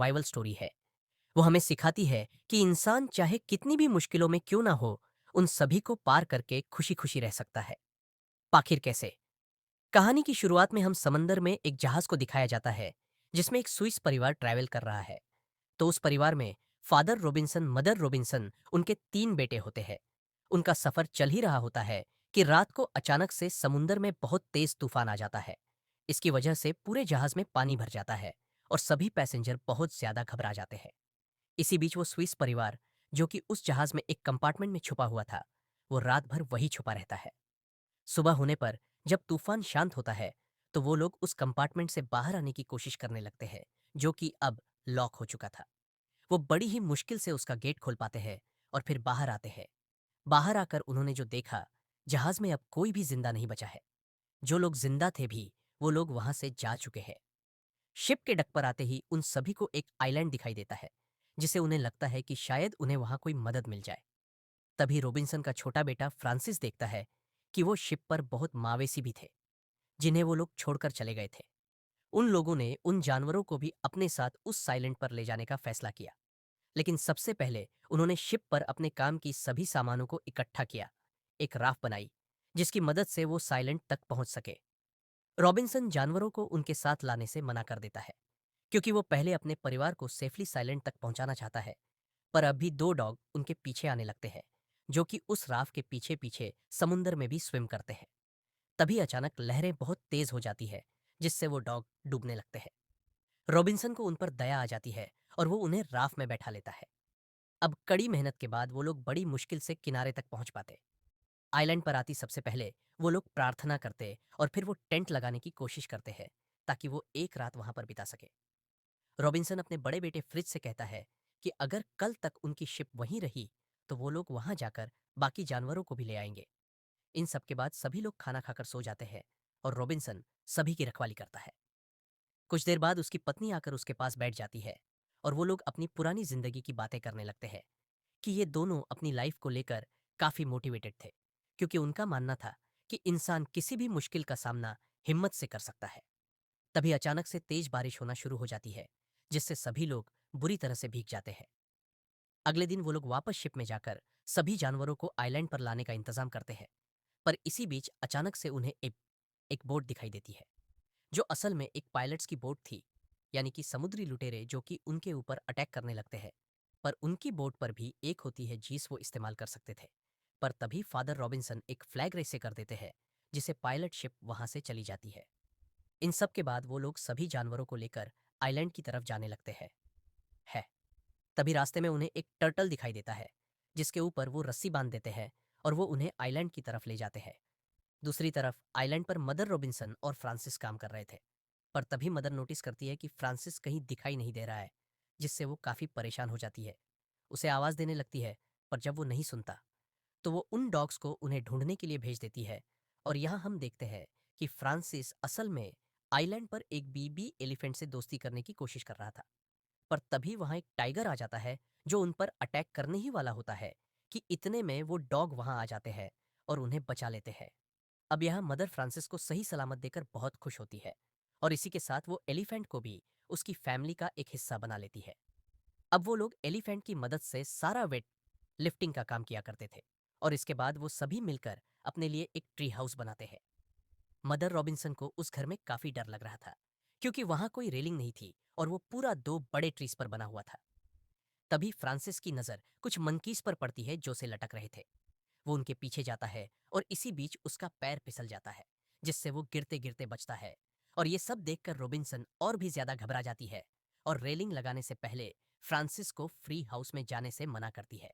Survival story है। वो हमें सिखाती है कि इंसान चाहे कितनी भी मुश्किलों में क्यों ना हो, उन सभी को पार करके खुशी-खुशी रह सकता है। आखिर कैसे? कहानी की शुरुआत में हम समंदर में एक जहाज को दिखाया जाता है, जिसमें एक स्विस परिवार ट्रैवल कर रहा है। तो उस परिवार में फादर रॉबिन्सन, मदर रॉबिन्सन, उनके 3 बेटे होते हैं। उनका सफर चल ही रहा होता है कि रात को अचानक से समुंदर में बहुत तेज तूफान आ जाता है। इसकी वजह से पूरे जहाज में पानी भर जाता है और सभी पैसेंजर बहुत ज्यादा घबरा जाते हैं। इसी बीच वो स्विस परिवार, जो कि उस जहाज में एक कंपार्टमेंट में छुपा हुआ था, वो रात भर वही छुपा रहता है। सुबह होने पर जब तूफान शांत होता है, तो वो लोग उस कंपार्टमेंट से बाहर आने की कोशिश करने लगते हैं, जो कि अब लॉक हो चुका था। वो बड़ी ही मुश्किल से उसका गेट खोल पाते हैं और फिर बाहर आते हैं। बाहर आकर उन्होंने जो देखा, जहाज में अब कोई भी जिंदा नहीं बचा है। जो लोग जिंदा थे भी, वो लोग वहां से जा चुके हैं। शिप के डक पर आते ही उन सभी को एक आइलैंड दिखाई देता है, जिसे उन्हें लगता है कि शायद उन्हें वहां कोई मदद मिल जाए। तभी रॉबिन्सन का छोटा बेटा फ्रांसिस देखता है कि वो शिप पर बहुत मावेशी भी थे, जिन्हें वो लोग छोड़कर चले गए थे। उन लोगों ने उन जानवरों को भी अपने साथ उस साइलेंट पर ले जाने का फैसला किया। लेकिन सबसे पहले उन्होंने शिप पर अपने काम की सभी सामानों को इकट्ठा किया, एक राफ्ट बनाई, जिसकी मदद से वो साइलेंट तक पहुंच सके। रॉबिन्सन जानवरों को उनके साथ लाने से मना कर देता है, क्योंकि वो पहले अपने परिवार को सेफली साइलेंट तक पहुंचाना चाहता है। पर अभी 2 डॉग उनके पीछे आने लगते हैं, जो कि उस राफ्ट के पीछे पीछे समुंदर में भी स्विम करते हैं। तभी अचानक लहरें बहुत तेज हो जाती है, जिससे वो डॉग डूबने लगते हैं। रॉबिन्सन को उन पर दया आ जाती है और वो उन्हें राफ्ट में बैठा लेता है। अब कड़ी मेहनत के बाद वो लोग बड़ी मुश्किल से किनारे तक पहुंच पाते। आइलैंड पर आती सबसे पहले वो लोग प्रार्थना करते और फिर वो टेंट लगाने की कोशिश करते हैं, ताकि वो एक रात वहां पर बिता सके। रॉबिन्सन अपने बड़े बेटे फ्रिज से कहता है कि अगर कल तक उनकी शिप वहीं रही, तो वो लोग वहां जाकर बाकी जानवरों को भी ले आएंगे। इन सब के बाद सभी लोग खाना खाकर सो जाते हैं और रॉबिन्सन सभी की रखवाली करता है। कुछ देर बाद उसकी पत्नी आकर उसके पास बैठ जाती है और वो लोग अपनी पुरानी जिंदगी की बातें करने लगते हैं कि ये दोनों अपनी लाइफ को लेकर काफी मोटिवेटेड थे, क्योंकि उनका मानना था कि इंसान किसी भी मुश्किल का सामना हिम्मत से कर सकता है। तभी अचानक से तेज बारिश होना शुरू हो जाती है, जिससे सभी लोग बुरी तरह से भीग जाते हैं। अगले दिन वो लोग वापस शिप में जाकर सभी जानवरों को आइलैंड पर लाने का इंतजाम करते हैं। पर इसी बीच अचानक से उन्हें एक बोट दिखाई देती है, जो असल में एक पायलट्स की बोट थी, यानी कि समुद्री लुटेरे जो कि उनके ऊपर अटैक करने लगते हैं। पर उनकी बोट पर भी एक होती है जिस वो इस्तेमाल कर सकते थे। पर तभी फादर रॉबिन्सन एक फ्लैग रेस से कर देते हैं, जिसे पायलट शिप वहां से चली जाती है। इन सब के बाद वो लोग सभी जानवरों को लेकर आइलैंड की तरफ जाने लगते हैं। है तभी रास्ते में उन्हें एक टर्टल दिखाई देता है, जिसके ऊपर वो रस्सी बांध देते हैं और वो उन्हें आइलैंड की तरफ ले जाते हैं। दूसरी तरफ आइलैंड पर मदर रॉबिन्सन और फ्रांसिस काम कर रहे थे। पर तभी मदर नोटिस करती है कि फ्रांसिस कहीं दिखाई नहीं दे रहा है, जिससे वो काफी परेशान हो जाती है। उसे आवाज देने लगती है, पर जब वो नहीं सुनता, तो वो उन डॉग्स को उन्हें ढूंढने के लिए भेज देती है। और यहाँ हम देखते हैं कि फ्रांसिस असल में आइलैंड पर एक बीबी एलिफेंट से दोस्ती करने की कोशिश कर रहा था। पर तभी वहां एक टाइगर आ जाता है, जो उन पर अटैक करने ही वाला होता है कि इतने में वो डॉग वहां आ जाते हैं और उन्हें बचा लेते हैं। अब यहाँ मदर फ्रांसिस को सही सलामत देकर बहुत खुश होती है और इसी के साथ वो एलिफेंट को भी उसकी फैमिली का एक हिस्सा बना लेती है। अब वो लोग एलिफेंट की मदद से सारा वेट लिफ्टिंग का काम किया करते थे और इसके बाद वो सभी मिलकर अपने लिए एक ट्री हाउस बनाते हैं। मदर रॉबिन्सन को उस घर में काफी डर लग रहा था, क्योंकि वहां कोई रेलिंग नहीं थी और वो पूरा 2 बड़े ट्रीज पर बना हुआ था। तभी फ्रांसिस की नजर कुछ मंकीज पर पड़ती है, जो से लटक रहे थे। वो उनके पीछे जाता है और इसी बीच उसका पैर फिसल जाता है, जिससे वो गिरते गिरते बचता है। और ये सब देखकर रॉबिन्सन और भी ज्यादा घबरा जाती है और रेलिंग लगाने से पहले फ्रांसिस को फ्री हाउस में जाने से मना करती है।